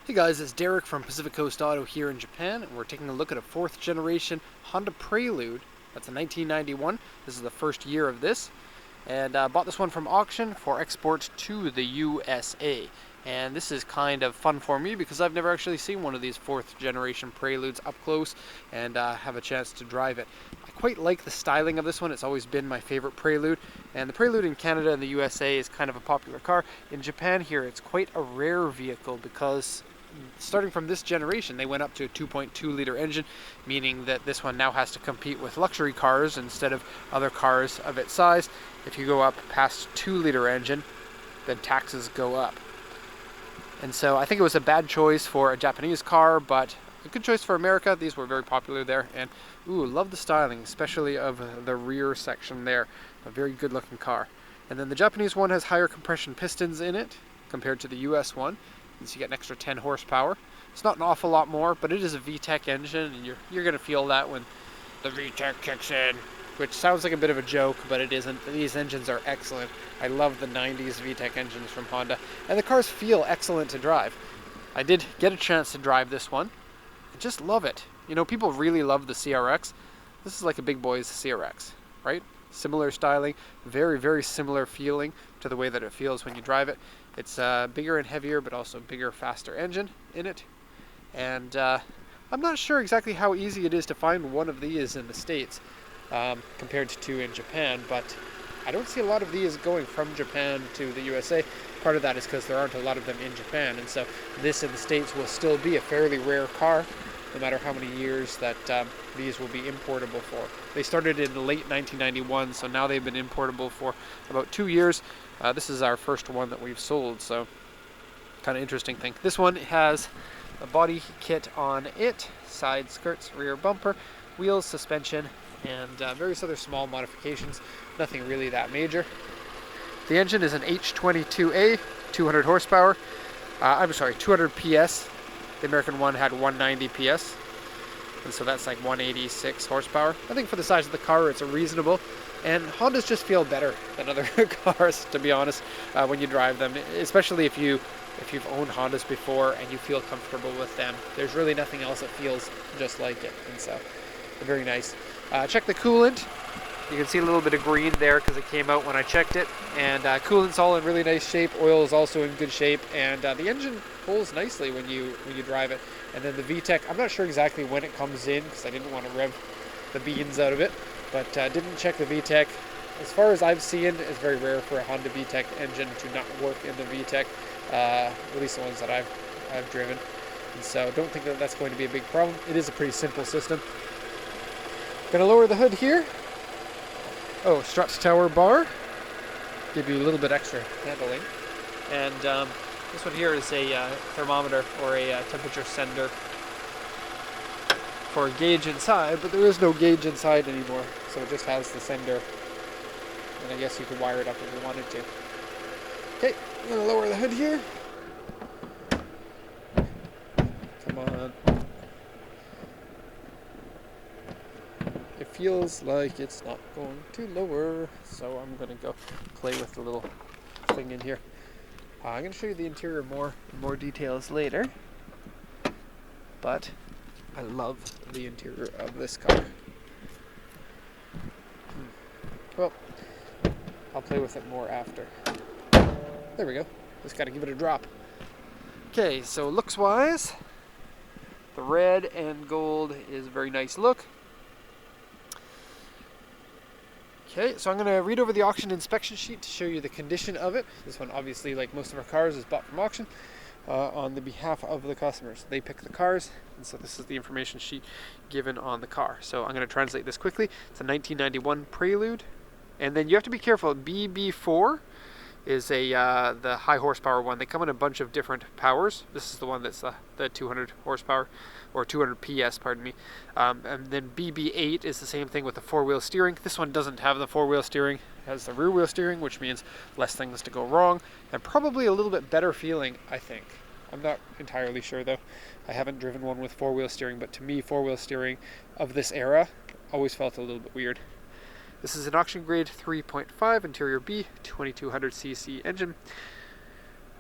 Hey guys, it's Derek from Pacific Coast Auto here in Japan, and we're taking a look at a 4th generation Honda Prelude. That's a 1991. This is the first year of this, and I bought this one from auction for export to the USA. And this is kind of fun for me because I've never actually seen one of these 4th generation Preludes up close and have a chance to drive it. I quite like the styling of this one. It's always been my favorite Prelude, and the Prelude in Canada and the USA is kind of a popular car. In Japan here, it's quite a rare vehicle because starting from this generation, they went up to a 2.2 liter engine, meaning that this one now has to compete with luxury cars instead of other cars of its size. If you go up past 2-liter engine, then taxes go up. And so I think it was a bad choice for a Japanese car, but a good choice for America. These were very popular there, and ooh, love the styling, especially of the rear section there. A very good looking car. And then the Japanese one has higher compression pistons in it compared to the US one. So you get an extra 10 horsepower. It's not an awful lot more, but it is a VTEC engine, and you're going to feel that when the VTEC kicks in, which sounds like a bit of a joke, but it isn't. These engines are excellent. I love the 90s VTEC engines from Honda, and the cars feel excellent to drive. I did get a chance to drive this one. I just love it. You know, people really love the CRX. This is like a big boy's CRX, right? Similar styling, very, very similar feeling to the way that it feels when you drive it. It's bigger and heavier, but also bigger, faster engine in it. And I'm not sure exactly how easy it is to find one of these in the States compared to in Japan, but I don't see a lot of these going from Japan to the USA. Part of that is because there aren't a lot of them in Japan, and so this in the States will still be a fairly rare car, no matter how many years that these will be importable for. They started in late 1991, so now they've been importable for about 2 years. This is our first one that we've sold, so kind of interesting thing. This one has a body kit on it, side skirts, rear bumper, wheels, suspension, and various other small modifications. Nothing really that major. The engine is an H22A, 200 horsepower. 200 PS. The American one had 190 PS, and so that's like 186 horsepower. I think for the size of the car, it's a reasonable. And Hondas just feel better than other cars, to be honest, when you drive them, especially if you've owned Hondas before and you feel comfortable with them. There's really nothing else that feels just like it, and so they're very nice. Check the coolant. You can see a little bit of green there because it came out when I checked it, and coolant's all in really nice shape. Oil is also in good shape, and the engine pulls nicely when you drive it. And then the VTEC, I'm not sure exactly when it comes in because I didn't want to rev the beans out of it, but didn't check the VTEC. As far as I've seen, it's very rare for a Honda VTEC engine to not work in the VTEC, at least the ones that I've driven. And so don't think that that's going to be a big problem. It is a pretty simple system. Gonna lower the hood here. Oh, strut tower bar. Give you a little bit extra handling. And this one here is a thermometer or a temperature sender for a gauge inside, but there is no gauge inside anymore, so it just has the sender, and I guess you could wire it up if you wanted to. Okay, I'm going to lower the hood here. Come on. It feels like it's not going to lower, so I'm going to go play with the little thing in here. I'm going to show you the interior in more details later, but I love the interior of this car. Well, I'll play with it more after. There we go. Just got to give it a drop. Okay, so looks-wise, the red and gold is a very nice look. Okay, so I'm going to read over the auction inspection sheet to show you the condition of it. This one, obviously, like most of our cars, is bought from auction on the behalf of the customers. They pick the cars, and so this is the information sheet given on the car. So I'm going to translate this quickly. It's a 1991 Prelude, and then you have to be careful. BB4 is the high horsepower one. They come in a bunch of different powers. This is the one that's the 200 horsepower, or 200 PS, pardon me. And then BB8 is the same thing with the four-wheel steering. This one doesn't have the four-wheel steering. It has the rear-wheel steering, which means less things to go wrong, and probably a little bit better feeling, I think. I'm not entirely sure, though. I haven't driven one with four-wheel steering, but to me, four-wheel steering of this era always felt a little bit weird. This is an auction grade 3.5 interior B, 2200cc engine.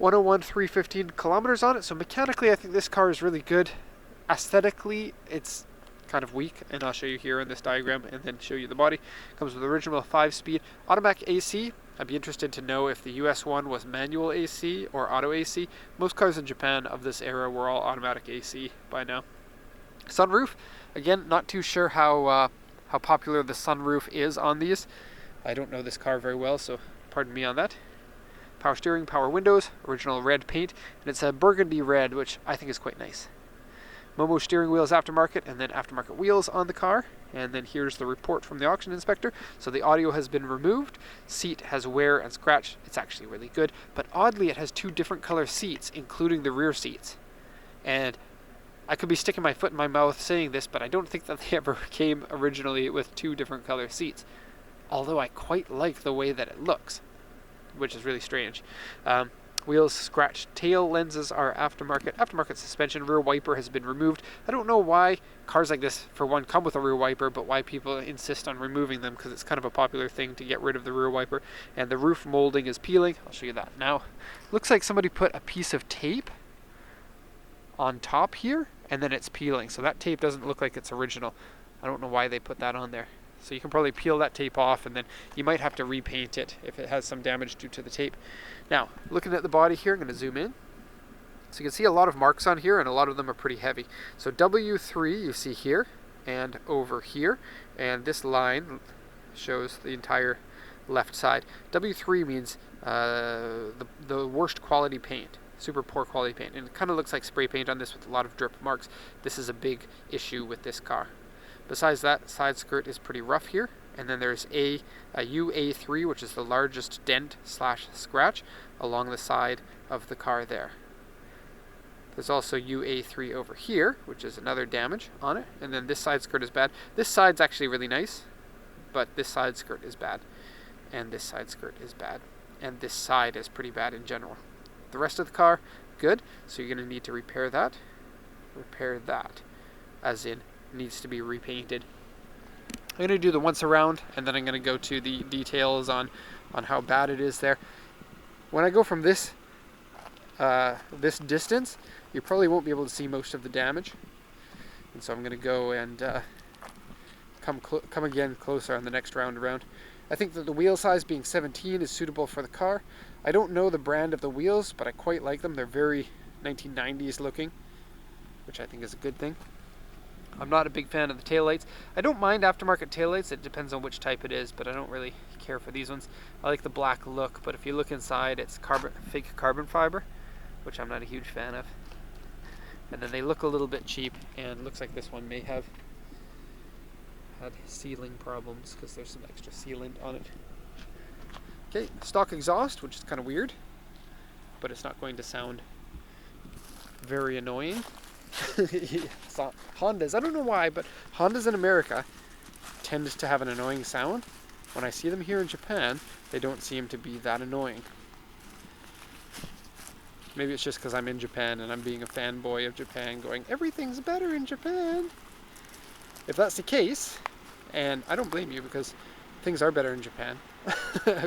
101, 315 kilometers on it. So mechanically, I think this car is really good. Aesthetically, it's kind of weak, and I'll show you here in this diagram and then show you the body. Comes with original 5-speed automatic AC. I'd be interested to know if the US one was manual AC or auto AC. Most cars in Japan of this era were all automatic AC by now. Sunroof, again, not too sure how popular the sunroof is on these. I don't know this car very well, so pardon me on that. Power steering, power windows, original red paint, and it's a burgundy red, which I think is quite nice. Momo steering wheels aftermarket, and then aftermarket wheels on the car. And then here's the report from the auction inspector. So the audio has been removed, seat has wear and scratch. It's actually really good, but oddly it has 2 different color seats, including the rear seats. And I could be sticking my foot in my mouth saying this, but I don't think that they ever came originally with 2 different color seats. Although I quite like the way that it looks, which is really strange. Wheels scratched. Tail lenses are aftermarket. Aftermarket suspension. Rear wiper has been removed. I don't know why cars like this, for one, come with a rear wiper, but why people insist on removing them, because it's kind of a popular thing to get rid of the rear wiper. And the roof molding is peeling. I'll show you that now. Looks like somebody put a piece of tape on top here, and then it's peeling. So that tape doesn't look like it's original. I don't know why they put that on there. So you can probably peel that tape off, and then you might have to repaint it if it has some damage due to the tape. Now, looking at the body here, I'm going to zoom in. So you can see a lot of marks on here, and a lot of them are pretty heavy. So W3 you see here and over here, and this line shows the entire left side. W3 means the worst quality paint, super poor quality paint, and it kind of looks like spray paint on this with a lot of drip marks. This is a big issue with this car. Besides that, side skirt is pretty rough here, and then there's a UA3, which is the largest dent slash scratch along the side of the car there. There's also UA3 over here, which is another damage on it, and then this side skirt is bad. This side's actually really nice, but this side skirt is bad, and this side skirt is bad, and this side is pretty bad in general. The rest of the car, good, so you're going to need to repair that, as in needs to be repainted. I'm going to do the once around, and then I'm going to go to the details on how bad it is there. When I go from this this distance, you probably won't be able to see most of the damage, and so I'm going to go and come again closer on the next round around. I think that the wheel size being 17 is suitable for the car. I don't know the brand of the wheels, but I quite like them. They're very 1990s looking, which I think is a good thing. I'm not a big fan of the taillights. I don't mind aftermarket taillights. It depends on which type it is, but I don't really care for these ones. I like the black look, but if you look inside, it's fake carbon fiber, which I'm not a huge fan of. And then they look a little bit cheap, and looks like this one may have had sealing problems because there's some extra sealant on it. Okay, stock exhaust, which is kind of weird, but it's not going to sound very annoying. Hondas, I don't know why, but Hondas in America tend to have an annoying sound. When I see them here in Japan, they don't seem to be that annoying. Maybe it's just because I'm in Japan and I'm being a fanboy of Japan, going, everything's better in Japan. If that's the case, and I don't blame you because things are better in Japan.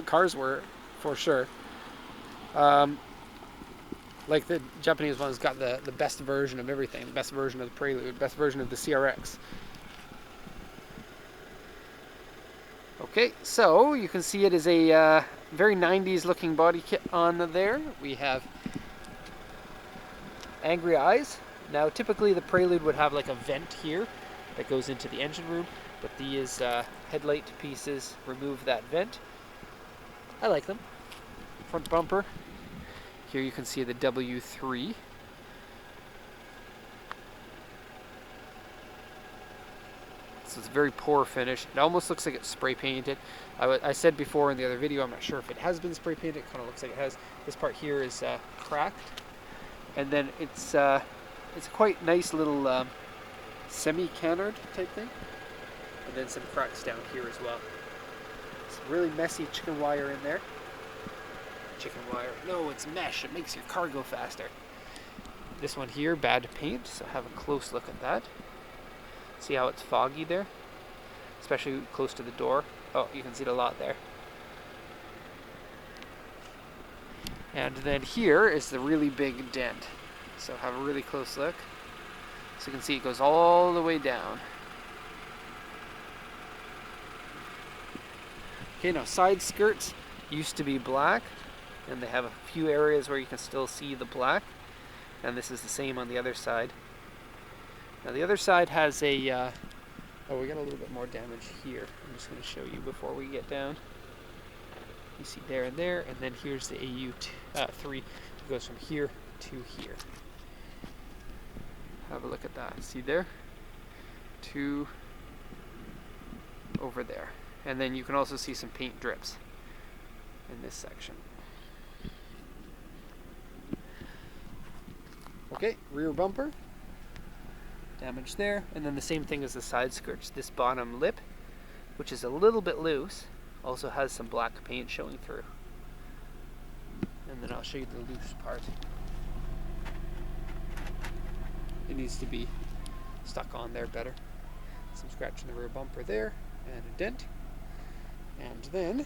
Cars were, for sure. Like the Japanese one's got the best version of everything, the best version of the Prelude, best version of the CRX. Okay, so you can see it is a very 90s looking body kit on there. We have angry eyes. Now typically the Prelude would have like a vent here that goes into the engine room, but these headlight pieces remove that vent. I like them. Front bumper. Here you can see the W3. So it's a very poor finish. It almost looks like it's spray painted. I said before in the other video, I'm not sure if it has been spray painted. It kind of looks like it has. This part here is cracked. And then it's a quite nice little semi-canard type thing. And then some cracks down here as well. It's really messy chicken wire in there. Chicken wire. No, it's mesh. It makes your car go faster. This one here, bad paint, so have a close look at that. See how it's foggy there? Especially close to the door. Oh, you can see it a lot there. And then here is the really big dent. So have a really close look. So you can see it goes all the way down. Okay, now side skirts used to be black, and they have a few areas where you can still see the black. And this is the same on the other side. Now the other side has a, oh, we got a little bit more damage here. I'm just going to show you before we get down. You see there and there, and then here's the AU3. It goes from here to here. Have a look at that. See there? To over there. And then you can also see some paint drips in this section. Okay, rear bumper. Damage there. And then the same thing as the side skirts. This bottom lip, which is a little bit loose, also has some black paint showing through. And then I'll show you the loose part. It needs to be stuck on there better. Some scratch in the rear bumper there, and a dent. And then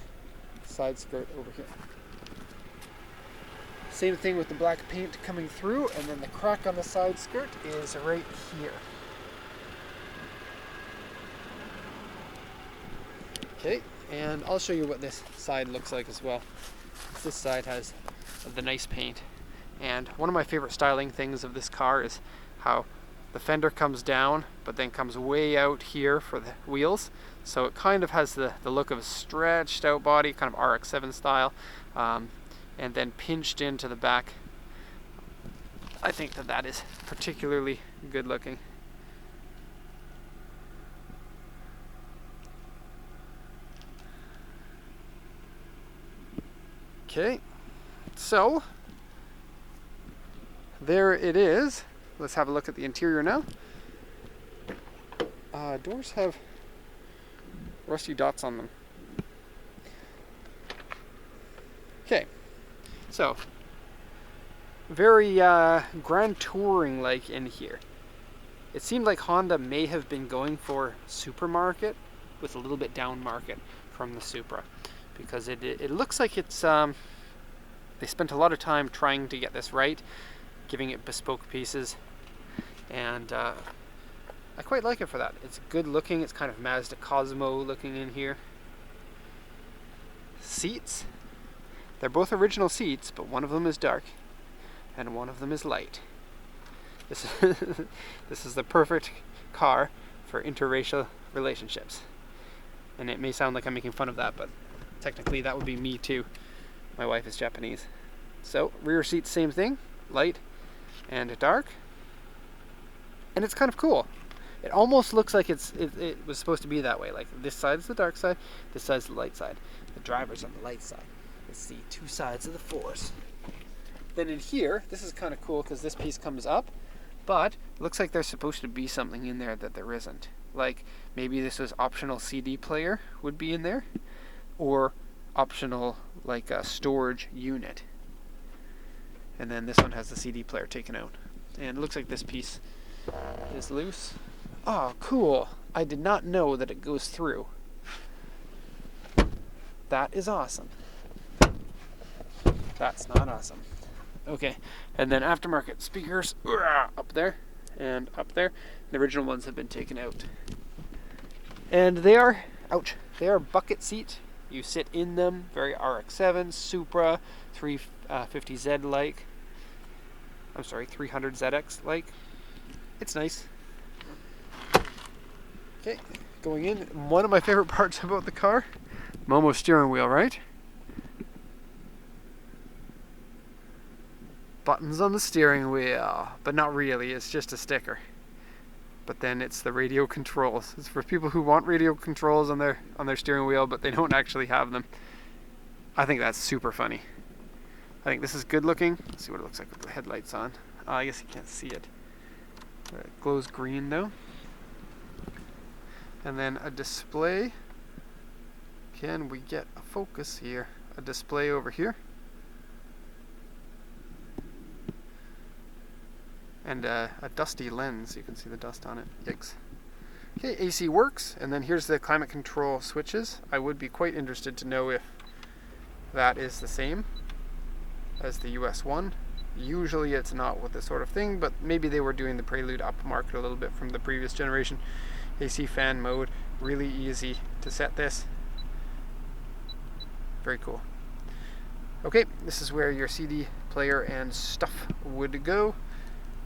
side skirt over here. Same thing with the black paint coming through, and then the crack on the side skirt is right here. Okay, and I'll show you what this side looks like as well. This side has the nice paint, and one of my favorite styling things of this car is how the fender comes down but then comes way out here for the wheels, so it kind of has the look of a stretched out body, kind of RX-7 style, and then pinched into the back. I think that is particularly good looking. Okay, so there it is. Let's have a look at the interior now. Doors have rusty dots on them. Okay, so very Grand Touring like in here. It seemed like Honda may have been going for supermarket with a little bit down market from the Supra, because it looks like it's they spent a lot of time trying to get this right, giving it bespoke pieces, and I quite like it for that. It's good looking. It's kind of Mazda Cosmo looking in here. Seats, they're both original seats, but one of them is dark and one of them is light. This is the perfect car for interracial relationships. And it may sound like I'm making fun of that, but technically that would be me too. My wife is Japanese. So rear seats, same thing, light and dark. And it's kind of cool. It almost looks like it was supposed to be that way. Like this side is the dark side, this side is the light side. The driver's on the light side. It's the two sides of the Force. Then in here, this is kind of cool because this piece comes up, but it looks like there's supposed to be something in there that there isn't. Like maybe this was optional CD player would be in there, or optional like a storage unit. And then this one has the CD player taken out. And it looks like this piece is loose. Oh, cool. I did not know that it goes through. That is awesome. That's not awesome. Okay, and then aftermarket speakers up there and up there. The original ones have been taken out. And they are, ouch, they are bucket seat. You sit in them, very RX-7, Supra, 350Z like. I'm sorry, 300ZX like. It's nice. Okay, going in, one of my favorite parts about the car, Momo steering wheel, right? Buttons on the steering wheel, but not really, it's just a sticker. But then it's the radio controls. It's for people who want radio controls on their steering wheel, but they don't actually have them. I think that's super funny. I think this is good looking. Let's see what it looks like with the headlights on. I guess you can't see it. It glows green though. And then a display. Can we get a focus here? A display over here. And a dusty lens. You can see the dust on it. Yikes. Okay, AC works. And then here's the climate control switches. I would be quite interested to know if that is the same. as the US one. Usually it's not with this sort of thing, but maybe they were doing the Prelude upmarket a little bit from the previous generation. AC fan mode, really easy to set this. Very cool. Okay, this is where your CD player and stuff would go.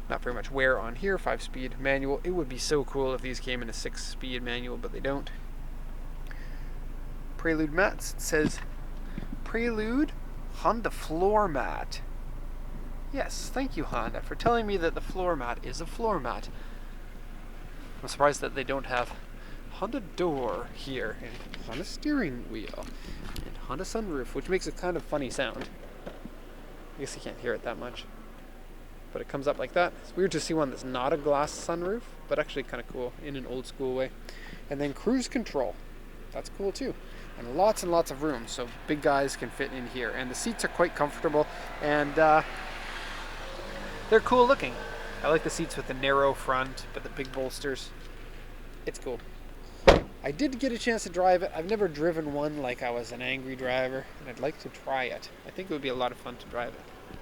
Not very much wear on here, 5-speed manual. It would be so cool if these came in a 6-speed manual, but they don't. Prelude mats, it says Prelude Honda floor mat. Yes, thank you Honda for telling me that the floor mat is a floor mat. I'm surprised that they don't have Honda door here, and Honda steering wheel, and Honda sunroof, which makes a kind of funny sound. I guess you can't hear it that much. But it comes up like that. It's weird to see one that's not a glass sunroof, but actually kind of cool in an old school way. And then cruise control. That's cool too. And lots of room, so big guys can fit in here. And the seats are quite comfortable, and they're cool looking. I like the seats with the narrow front, but the big bolsters. It's cool. I did get a chance to drive it. I've never driven one like I was an angry driver, and I'd like to try it. I think it would be a lot of fun to drive it.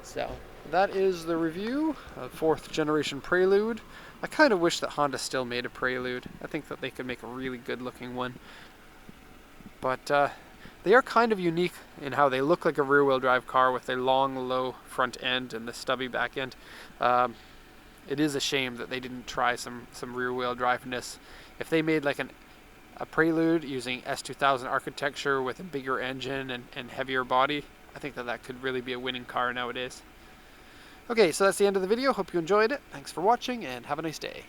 So, that is the review of 4th generation Prelude. I kind of wish that Honda still made a Prelude. I think that they could make a really good looking one. But they are kind of unique in how they look like a rear wheel drive car with a long, low front end and the stubby back end. It is a shame that they didn't try some rear wheel driveness. If they made like a Prelude using S2000 architecture with a bigger engine and heavier body, I think that could really be a winning car nowadays. Okay, so that's the end of the video. Hope you enjoyed it. Thanks for watching and have a nice day.